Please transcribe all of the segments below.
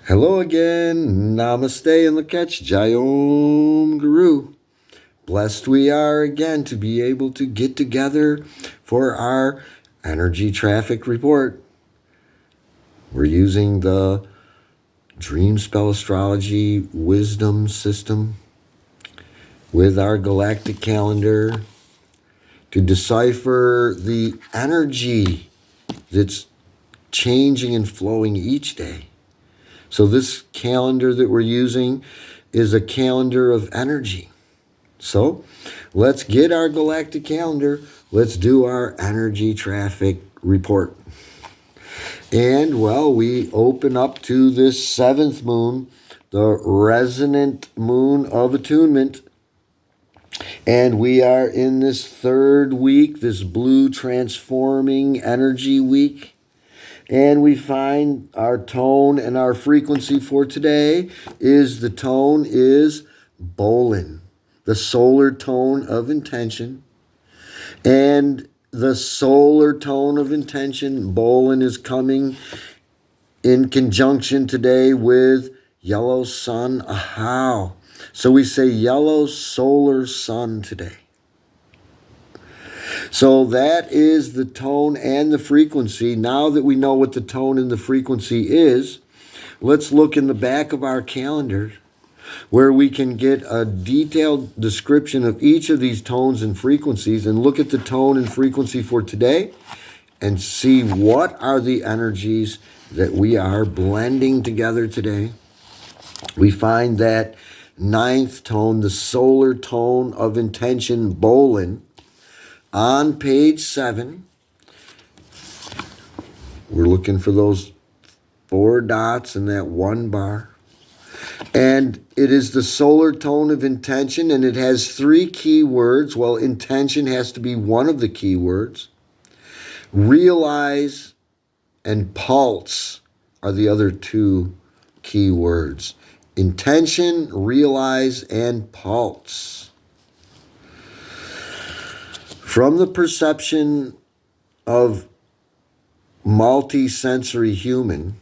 Hello again. Namaste and Lakach. Jayom Guru. Blessed we are again to be able to get together for our energy traffic report. We're using the Dream Spell Astrology Wisdom System with our galactic calendar to decipher the energy that's changing and flowing each day. So this calendar that we're using is a calendar of energy. So let's get our galactic calendar. Let's do our energy traffic report. And well, we open up to this seventh moon, the resonant moon of attunement. And we are in this third week, this blue transforming energy week. And we find our tone and our frequency for today is the tone is BOLON, the solar tone of intention. And the solar tone of intention, BOLON, is coming in conjunction today with yellow sun AHAU. So we say yellow solar sun today. So that is the tone and the frequency. Now that we know what the tone and the frequency is, let's look in the back of our calendar where we can get a detailed description of each of these tones and frequencies and look at the tone and frequency for today and see what are the energies that we are blending together today. We find that ninth tone, the solar tone of intention, BOLON, on page 7. We're looking for those 4 dots and that 1 bar. And it is the solar tone of intention, and it has 3 key words. Well, intention has to be one of the key words. Realize and pulse are the other 2 key words. Intention, realize, and pulse. From the perception of multi-sensory human,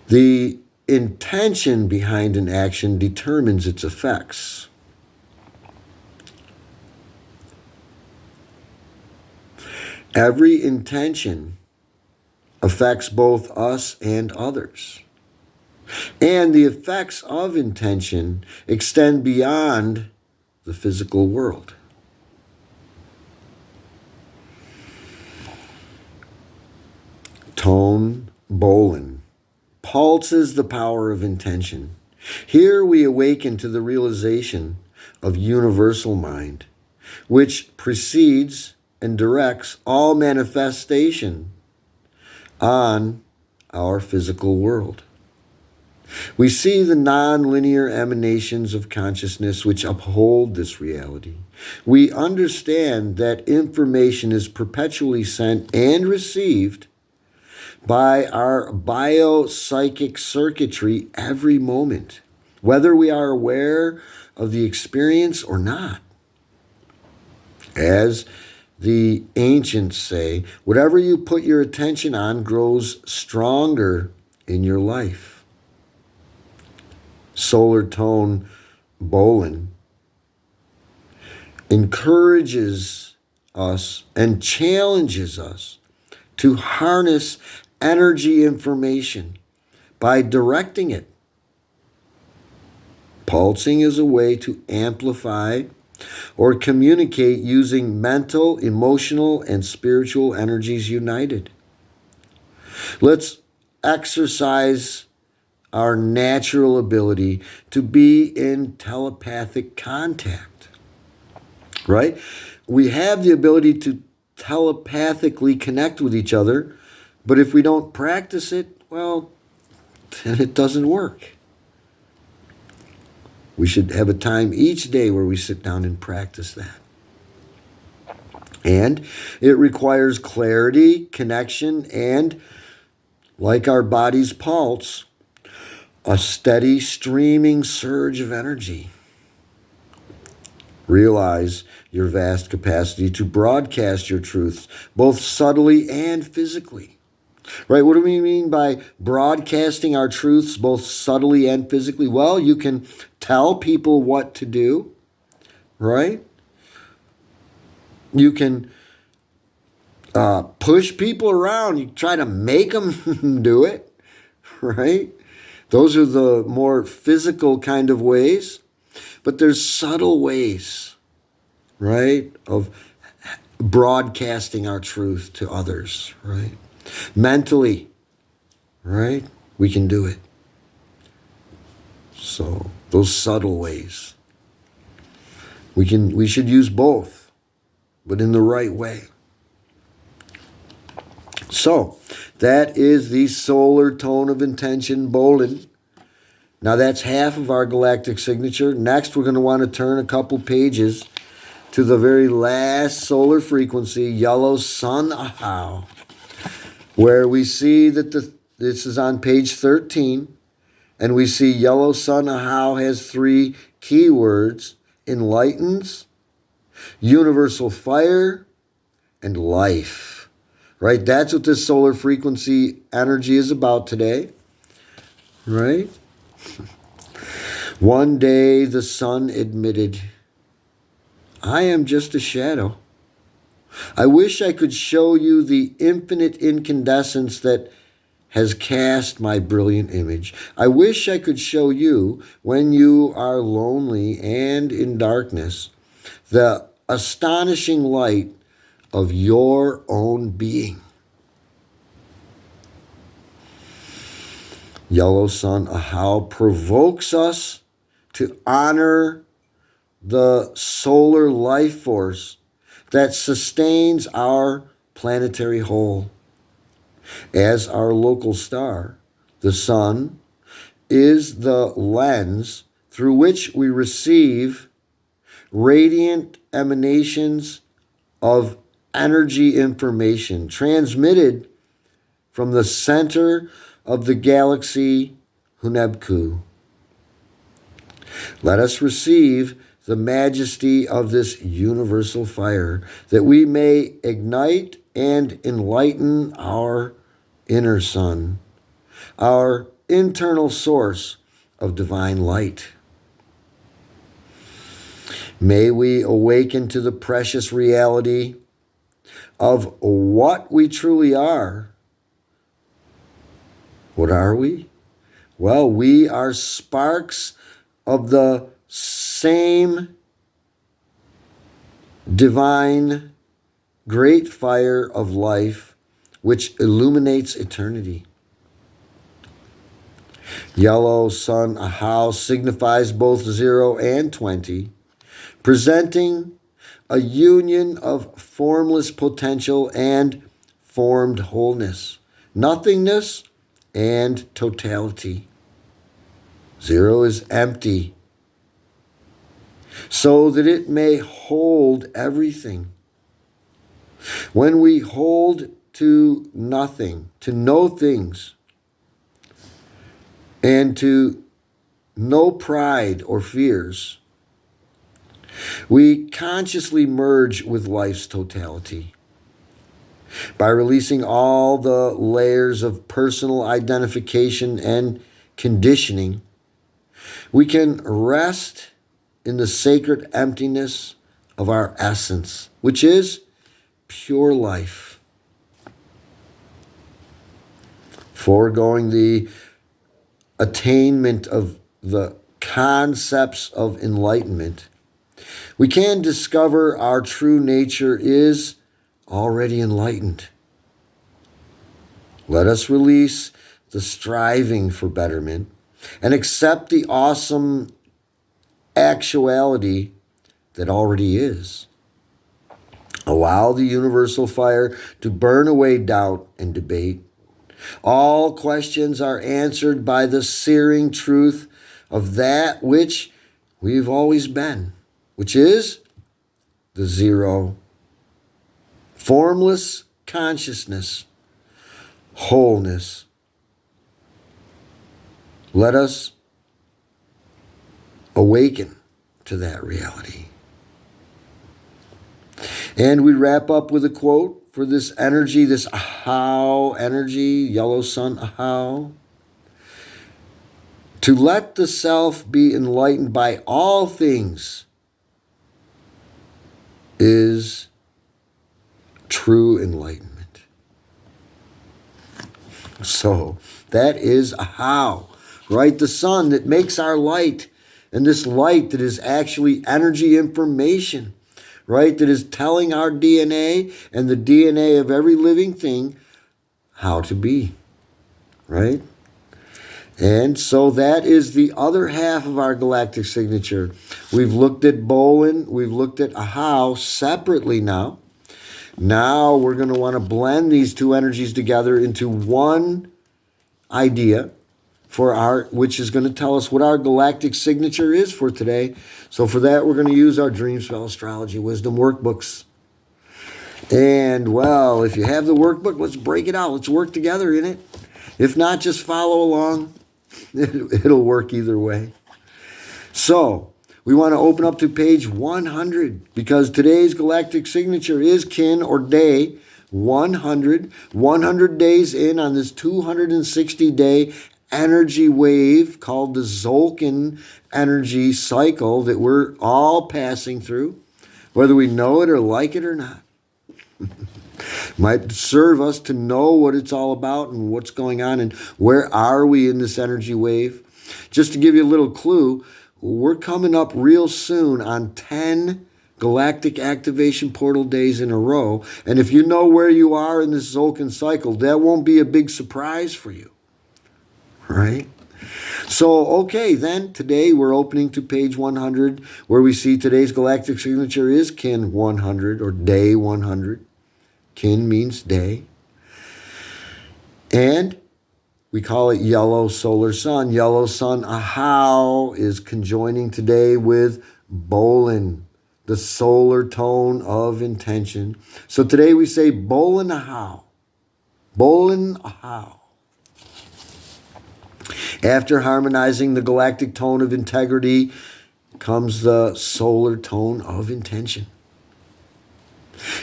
the intention behind an action determines its effects. Every intention affects both us and others. And the effects of intention extend beyond the physical world. Tone, BOLON, pulses the power of intention. Here we awaken to the realization of universal mind, which precedes and directs all manifestation on our physical world. We see the non-linear emanations of consciousness which uphold this reality. We understand that information is perpetually sent and received by our biopsychic circuitry every moment, whether we are aware of the experience or not. As the ancients say, whatever you put your attention on grows stronger in your life. Solar tone BOLON encourages us and challenges us to harness energy information by directing it. Pulsing is a way to amplify or communicate using mental, emotional, and spiritual energies united. Let's exercise our natural ability to be in telepathic contact, right? We have the ability to telepathically connect with each other, but if we don't practice it, well, then it doesn't work. We should have a time each day where we sit down and practice that. And it requires clarity, connection, and, like our body's pulse, a steady streaming surge of energy. Realize your vast capacity to broadcast your truths, both subtly and physically. Right? What do we mean by broadcasting our truths both subtly and physically? Well, you can tell people what to do, right? You can push people around. You try to make them do it, right? Those are the more physical kind of ways. But there's subtle ways, right, of broadcasting our truth to others, right? Mentally, right? We can do it. So those subtle ways. We should use both, but in the right way. So that is the solar tone of intention, BOLON. Now that's half of our galactic signature. Next, we're going to want to turn a couple pages to the very last solar frequency, yellow sun AHAU, where we see that this is on page 13, and we see yellow sun AHAU has 3 keywords: enlightens, universal fire, and life. Right? That's what this solar frequency energy is about today. Right? One day the sun admitted, I am just a shadow. I wish I could show you the infinite incandescence that has cast my brilliant image. I wish I could show you, when you are lonely and in darkness, the astonishing light of your own being. Yellow sun AHAU provokes us to honor the solar life force that sustains our planetary whole. As our local star, the sun is the lens through which we receive radiant emanations of energy information transmitted from the center of the galaxy Hunebku. Let us receive the majesty of this universal fire, that we may ignite and enlighten our inner sun, our internal source of divine light. May we awaken to the precious reality of what we truly are. What are we? Well, we are sparks of the same divine great fire of life which illuminates eternity. Yellow sun AHAU signifies both 0 and 20, presenting a union of formless potential and formed wholeness, nothingness and totality. 0 is empty, so that it may hold everything. When we hold to nothing, to no things, and to no pride or fears, we consciously merge with life's totality. By releasing all the layers of personal identification and conditioning, we can rest in the sacred emptiness of our essence, which is pure life. Foregoing the attainment of the concepts of enlightenment, we can discover our true nature is already enlightened. Let us release the striving for betterment and accept the awesome actuality that already is. Allow the universal fire to burn away doubt and debate. All questions are answered by the searing truth of that which we've always been, which is the 0. Formless consciousness, wholeness. Let us awaken to that reality. And we wrap up with a quote for this energy, this AHAU energy, yellow sun AHAU. To let the self be enlightened by all things is true enlightenment. So that is AHAU, right? The sun that makes our light, and this light that is actually energy information, right? That is telling our DNA and the DNA of every living thing how to be, right? And so that is the other half of our galactic signature. We've looked at BOLON, we've looked at AHAU separately now. Now we're going to want to blend these two energies together into one idea for which is going to tell us what our galactic signature is for today. So for that, we're going to use our Dream Spell Astrology Wisdom workbooks. And well, if you have the workbook, let's break it out. Let's work together in it. If not, just follow along. It'll work either way. So we want to open up to page 100 because today's galactic signature is kin or day 100. 100 days in on this 260-day energy wave called the Zolkin energy cycle that we're all passing through, whether we know it or like it or not. Might serve us to know what it's all about and what's going on and where are we in this energy wave. Just to give you a little clue, we're coming up real soon on 10 galactic activation portal days in a row. And if you know where you are in this Zolkin cycle, that won't be a big surprise for you, right? So, okay, then today we're opening to page 100 where we see today's galactic signature is kin 100 or day 100. Kin means day. And we call it yellow solar sun. Yellow sun AHAU is conjoining today with BOLON, the solar tone of intention. So today we say BOLON AHAU. BOLON AHAU. After harmonizing the galactic tone of integrity comes the solar tone of intention.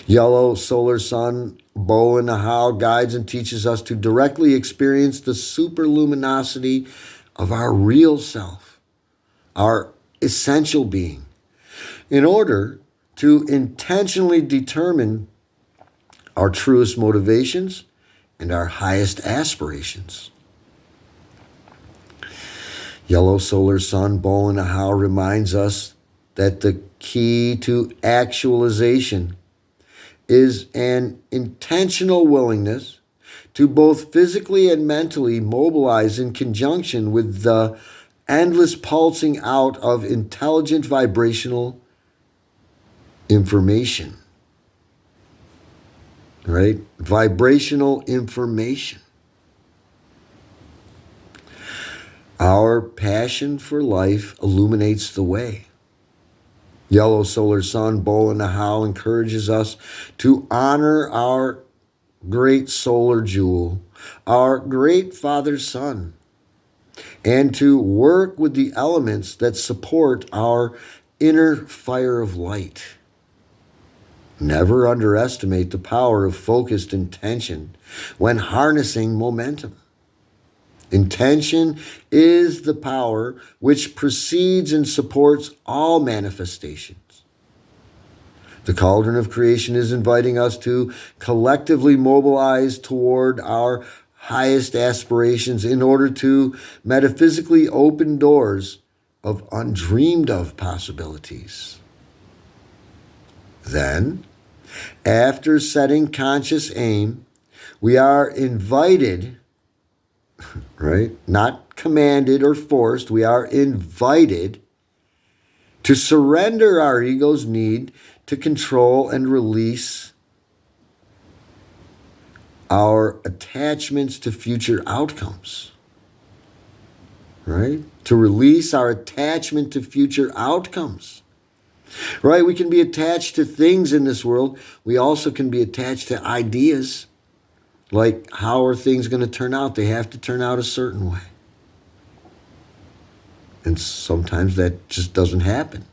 Yellow solar sun, BOLON AHAU guides and teaches us to directly experience the superluminosity of our real self, our essential being, in order to intentionally determine our truest motivations and our highest aspirations. Yellow solar sun, BOLON AHAU reminds us that the key to actualization is an intentional willingness to both physically and mentally mobilize in conjunction with the endless pulsing out of intelligent vibrational information. Right? Vibrational information. Our passion for life illuminates the way. Yellow solar sun, BOLON AHAU encourages us to honor our great solar jewel, our great Father Sun, and to work with the elements that support our inner fire of light. Never underestimate the power of focused intention when harnessing momentum. Intention is the power which precedes and supports all manifestations. The cauldron of creation is inviting us to collectively mobilize toward our highest aspirations in order to metaphysically open doors of undreamed of possibilities. Then, after setting conscious aim, we are invited, right? Not commanded or forced. We are invited to surrender our ego's need to control and release our attachments to future outcomes, right? To release our attachment to future outcomes, right? We can be attached to things in this world. We also can be attached to ideas. Like, how are things going to turn out? They have to turn out a certain way. And sometimes that just doesn't happen.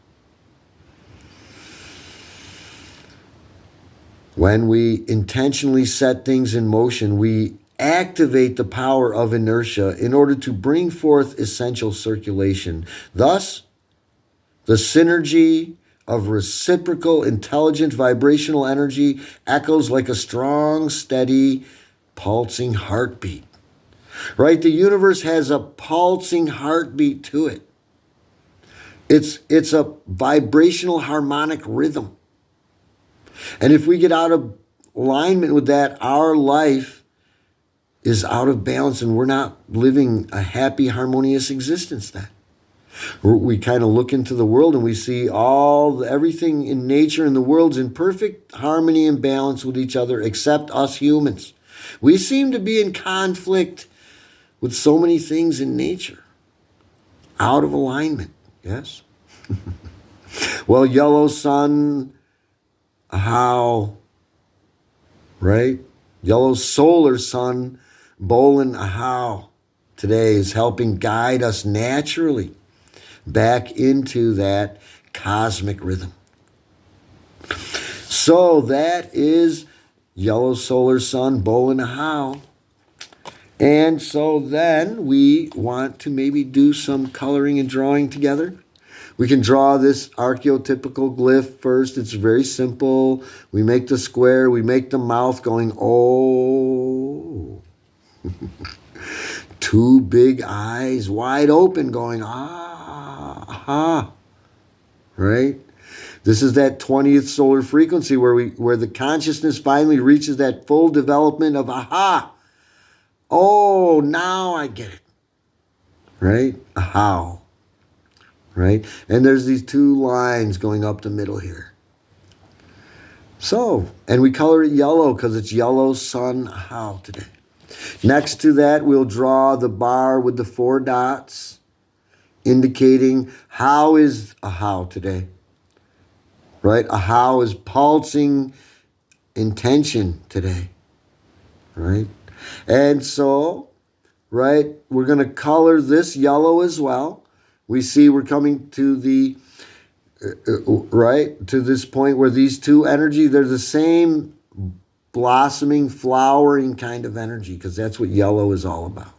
When we intentionally set things in motion, we activate the power of inertia in order to bring forth essential circulation. Thus, the synergy of reciprocal, intelligent, vibrational energy echoes like a strong, steady, pulsing heartbeat. Right? The universe has a pulsing heartbeat to it. It's a vibrational harmonic rhythm. And if we get out of alignment with that, our life is out of balance and we're not living a happy, harmonious existence then. We kind of look into the world and we see everything in nature and the world's in perfect harmony and balance with each other except us humans. We seem to be in conflict with so many things in nature. Out of alignment, yes? Well, yellow sun, AHAU, right? Yellow solar sun, BOLON, AHAU, today is helping guide us naturally back into that cosmic rhythm. So that is yellow solar sun, BOLON, AHAU. And so then we want to maybe do some coloring and drawing together. We can draw this archetypical glyph first. It's very simple. We make the square. We make the mouth going, oh. Two big eyes wide open going, ah. Right? This is that 20th solar frequency where the consciousness finally reaches that full development of aha. Oh, now I get it. Right? AHAU. Right? And there's these two lines going up the middle here. So, and we color it yellow because it's yellow sun AHAU today. Next to that, we'll draw the bar with the 4 dots, indicating how is AHAU today. Right? AHAU is pulsing intention today. Right? And so, right, we're going to color this yellow as well. We see we're coming to the, right, to this point where these two energy, they're the same blossoming, flowering kind of energy, because that's what yellow is all about.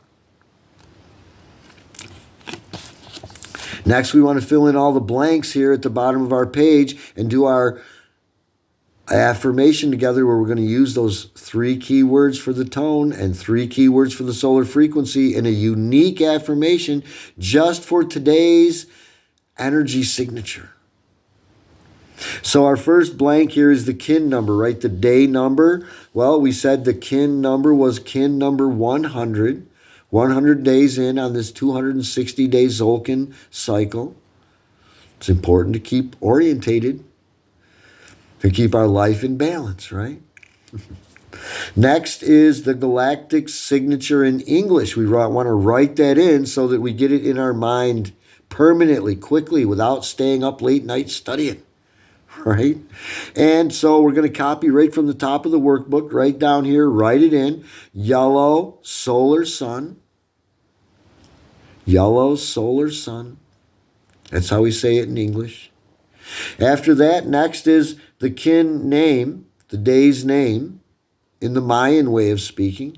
Next, we want to fill in all the blanks here at the bottom of our page and do our affirmation together, where we're going to use those 3 keywords for the tone and 3 keywords for the solar frequency in a unique affirmation just for today's energy signature. So our first blank here is the kin number, right? The day number. Well, we said the kin number was kin number 100. 100 days in on this 260-day Zolkin cycle. It's important to keep orientated, to keep our life in balance, right? Next is the galactic signature in English. We want to write that in so that we get it in our mind permanently, quickly, without staying up late night studying, right? And so we're going to copy right from the top of the workbook, right down here, write it in. Yellow solar sun. Yellow solar sun. That's how we say it in English. After that, next is the kin name, the day's name, in the Mayan way of speaking,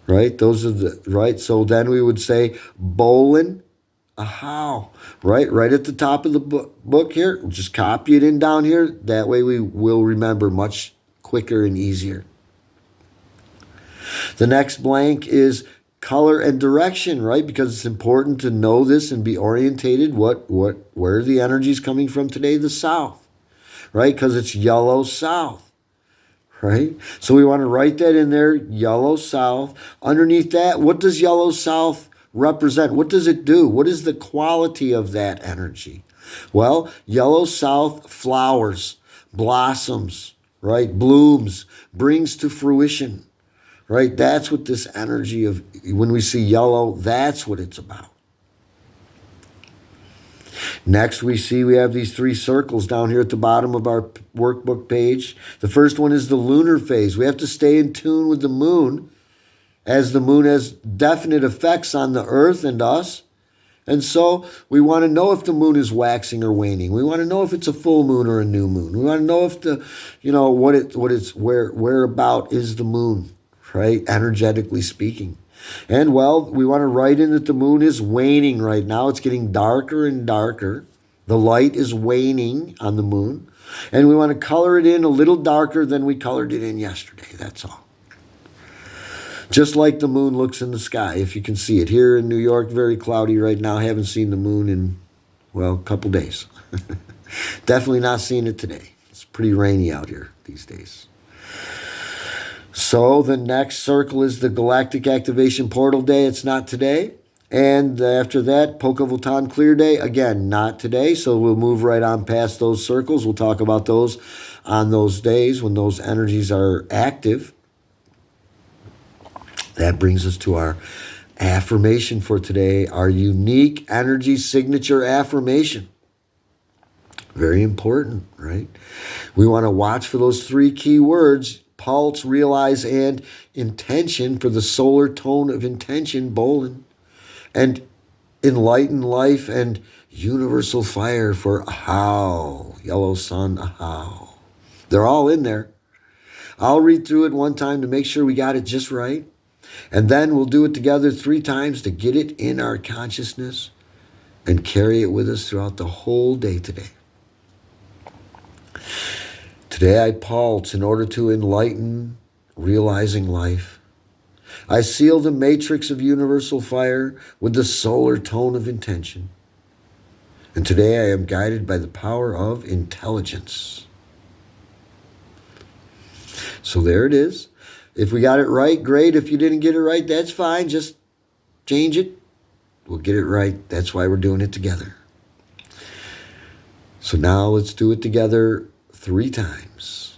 right? Those are the, right? So then we would say BOLON, AHAU, right? Right at the top of the book here. Just copy it in down here. That way we will remember much quicker and easier. The next blank is color and direction, right? Because it's important to know this and be orientated. Where the energy is coming from today? The south, right? Because it's yellow south, right? So we want to write that in there, yellow south. Underneath that, what does yellow south represent? What does it do? What is the quality of that energy? Well, yellow south flowers, blossoms, right? Blooms, brings to fruition. Right? That's what this energy of, when we see yellow, that's what it's about. Next, we have these 3 circles down here at the bottom of our workbook page. The first one is the lunar phase. We have to stay in tune with the moon, as the moon has definite effects on the earth and us. And so we want to know if the moon is waxing or waning. We want to know if it's a full moon or a new moon. We want to know if where about is the moon, right? Energetically speaking. And well, we want to write in that the moon is waning right now. It's getting darker and darker. The light is waning on the moon. And we want to color it in a little darker than we colored it in yesterday. That's all. Just like the moon looks in the sky, if you can see it. Here in New York, very cloudy right now. Haven't seen the moon in, well, a couple days. Definitely not seeing it today. It's pretty rainy out here these days. So the next circle is the Galactic Activation Portal Day. It's not today. And after that, Pocahontas Clear Day. Again, not today. So we'll move right on past those circles. We'll talk about those on those days when those energies are active. That brings us to our affirmation for today, our unique energy signature affirmation. Very important, right? We want to watch for those three key words: pulse, realize, and intention, for the solar tone of intention, BOLON, and enlighten life, and universal fire for AHAU, yellow sun, AHAU. They're all in there. I'll read through it one time to make sure we got it just right. And then we'll do it together 3 times to get it in our consciousness and carry it with us throughout the whole day today. Today I pulse in order to enlighten, realizing life. I seal the matrix of universal fire with the solar tone of intention. And today I am guided by the power of intelligence. So there it is. If we got it right, great. If you didn't get it right, that's fine. Just change it. We'll get it right. That's why we're doing it together. So now let's do it together 3 times.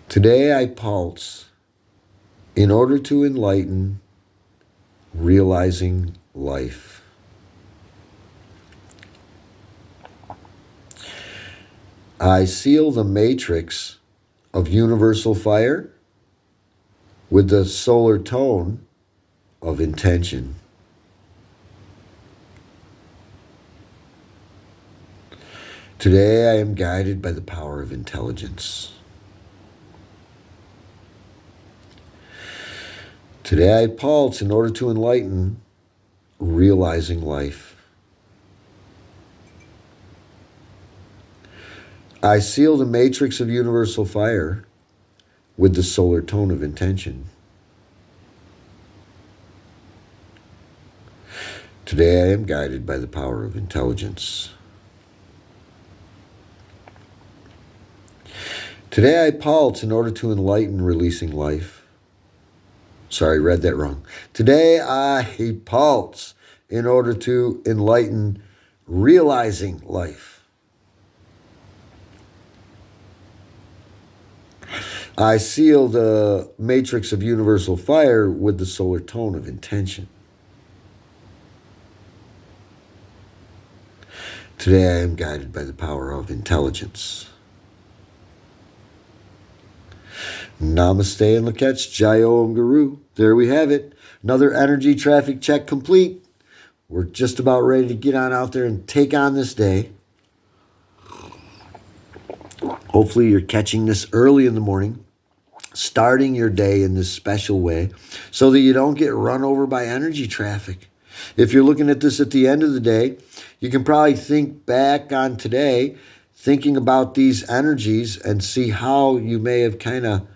Today I pulse in order to enlighten, realizing life. I seal the matrix of universal fire with the solar tone of intention. Today I am guided by the power of intelligence. Today I pulse in order to enlighten, realizing life. I seal the matrix of universal fire with the solar tone of intention. Today I am guided by the power of intelligence. Today I pulse in order to enlighten, releasing life. Sorry, read that wrong. Today I pulse in order to enlighten, realizing life. I seal the matrix of universal fire with the solar tone of intention. Today I am guided by the power of intelligence. Namaste and Lakach, Jai Om Guru. There we have it. Another energy traffic check complete. We're just about ready to get on out there and take on this day. Hopefully you're catching this early in the morning, starting your day in this special way so that you don't get run over by energy traffic. If you're looking at this at the end of the day, you can probably think back on today, thinking about these energies and see how you may have kind of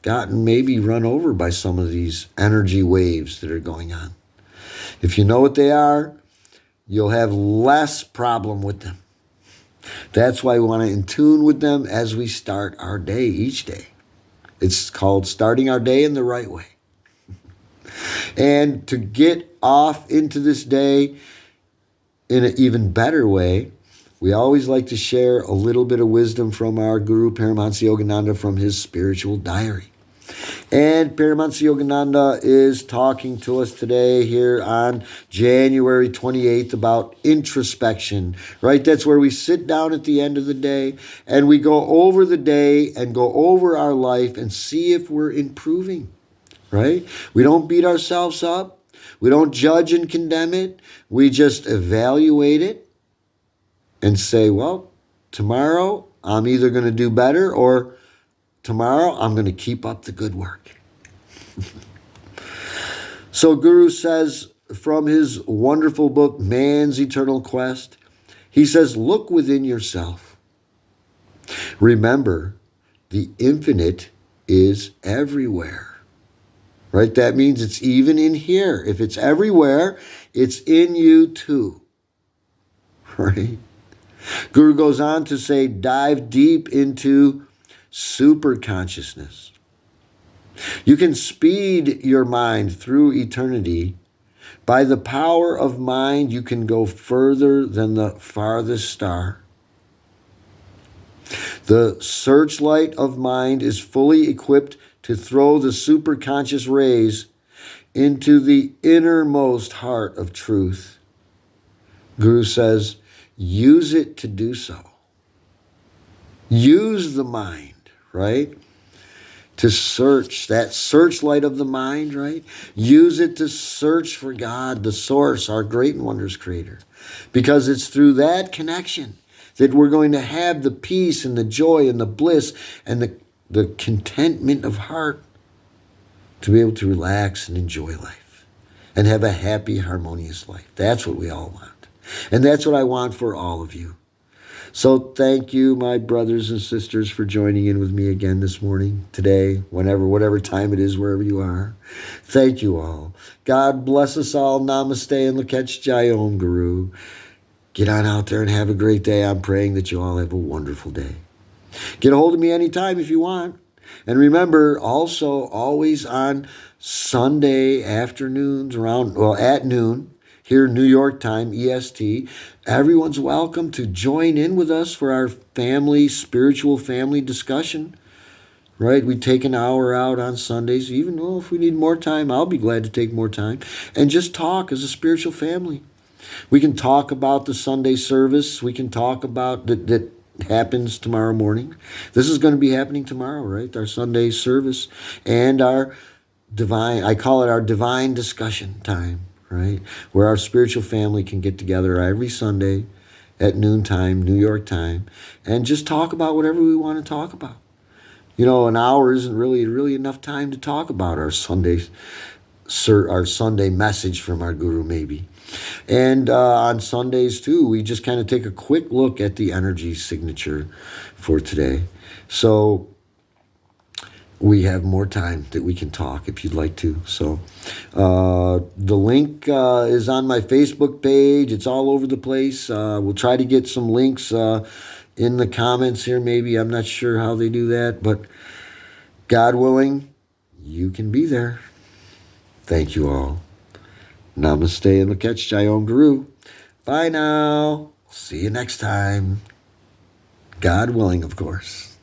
gotten maybe run over by some of these energy waves that are going on. If you know what they are, you'll have less problem with them. That's why we want to in tune with them as we start our day each day. It's called starting our day in the right way. And to get off into this day in an even better way, we always like to share a little bit of wisdom from our Guru Paramahansa Yogananda from his spiritual diary. And Paramahansa Yogananda is talking to us today here on January 28th about introspection, right? That's where we sit down at the end of the day and we go over the day and go over our life and see if we're improving, right? We don't beat ourselves up. We don't judge and condemn it. We just evaluate it and say, well, tomorrow I'm either going to do better, or tomorrow I'm going to keep up the good work. So Guru says from his wonderful book, Man's Eternal Quest, he says, look within yourself. Remember, the infinite is everywhere. Right? That means it's even in here. If it's everywhere, it's in you too. Right? Guru goes on to say, dive deep into super consciousness. You can speed your mind through eternity. By the power of mind, you can go further than the farthest star. The searchlight of mind is fully equipped to throw the superconscious rays into the innermost heart of truth. Guru says, use it to do so. Use the mind, right? To search, that searchlight of the mind, right? Use it to search for God, the source, our great and wondrous creator. Because it's through that connection that we're going to have the peace and the joy and the bliss and the contentment of heart to be able to relax and enjoy life and have a happy, harmonious life. That's what we all want. And that's what I want for all of you. So thank you, my brothers and sisters, for joining in with me again this morning, today, whenever, whatever time it is, wherever you are. Thank you all. God bless us all. Namaste and Lakach Jai Om Guru. Get on out there and have a great day. I'm praying that you all have a wonderful day. Get a hold of me anytime if you want. And remember, also, always on Sunday afternoons at noon, here New York time, EST, everyone's welcome to join in with us for our spiritual family discussion. Right? We take an hour out on Sundays. Even though if we need more time, I'll be glad to take more time. And just talk as a spiritual family. We can talk about the Sunday service. We can talk about that happens tomorrow morning. This is going to be happening tomorrow, right? Our Sunday service and our I call it our divine discussion time, right? Where our spiritual family can get together every Sunday at noontime, New York time, and just talk about whatever we want to talk about. You know, an hour isn't really enough time to talk about our Sunday message from our guru, maybe. And on Sundays, too, we just kind of take a quick look at the energy signature for today. So we have more time that we can talk if you'd like to. So the link is on my Facebook page. It's all over the place. We'll try to get some links in the comments here, maybe. I'm not sure how they do that, but God willing, you can be there. Thank you all. Namaste and Lakach Jai Om Guru. Bye now. See you next time. God willing, of course.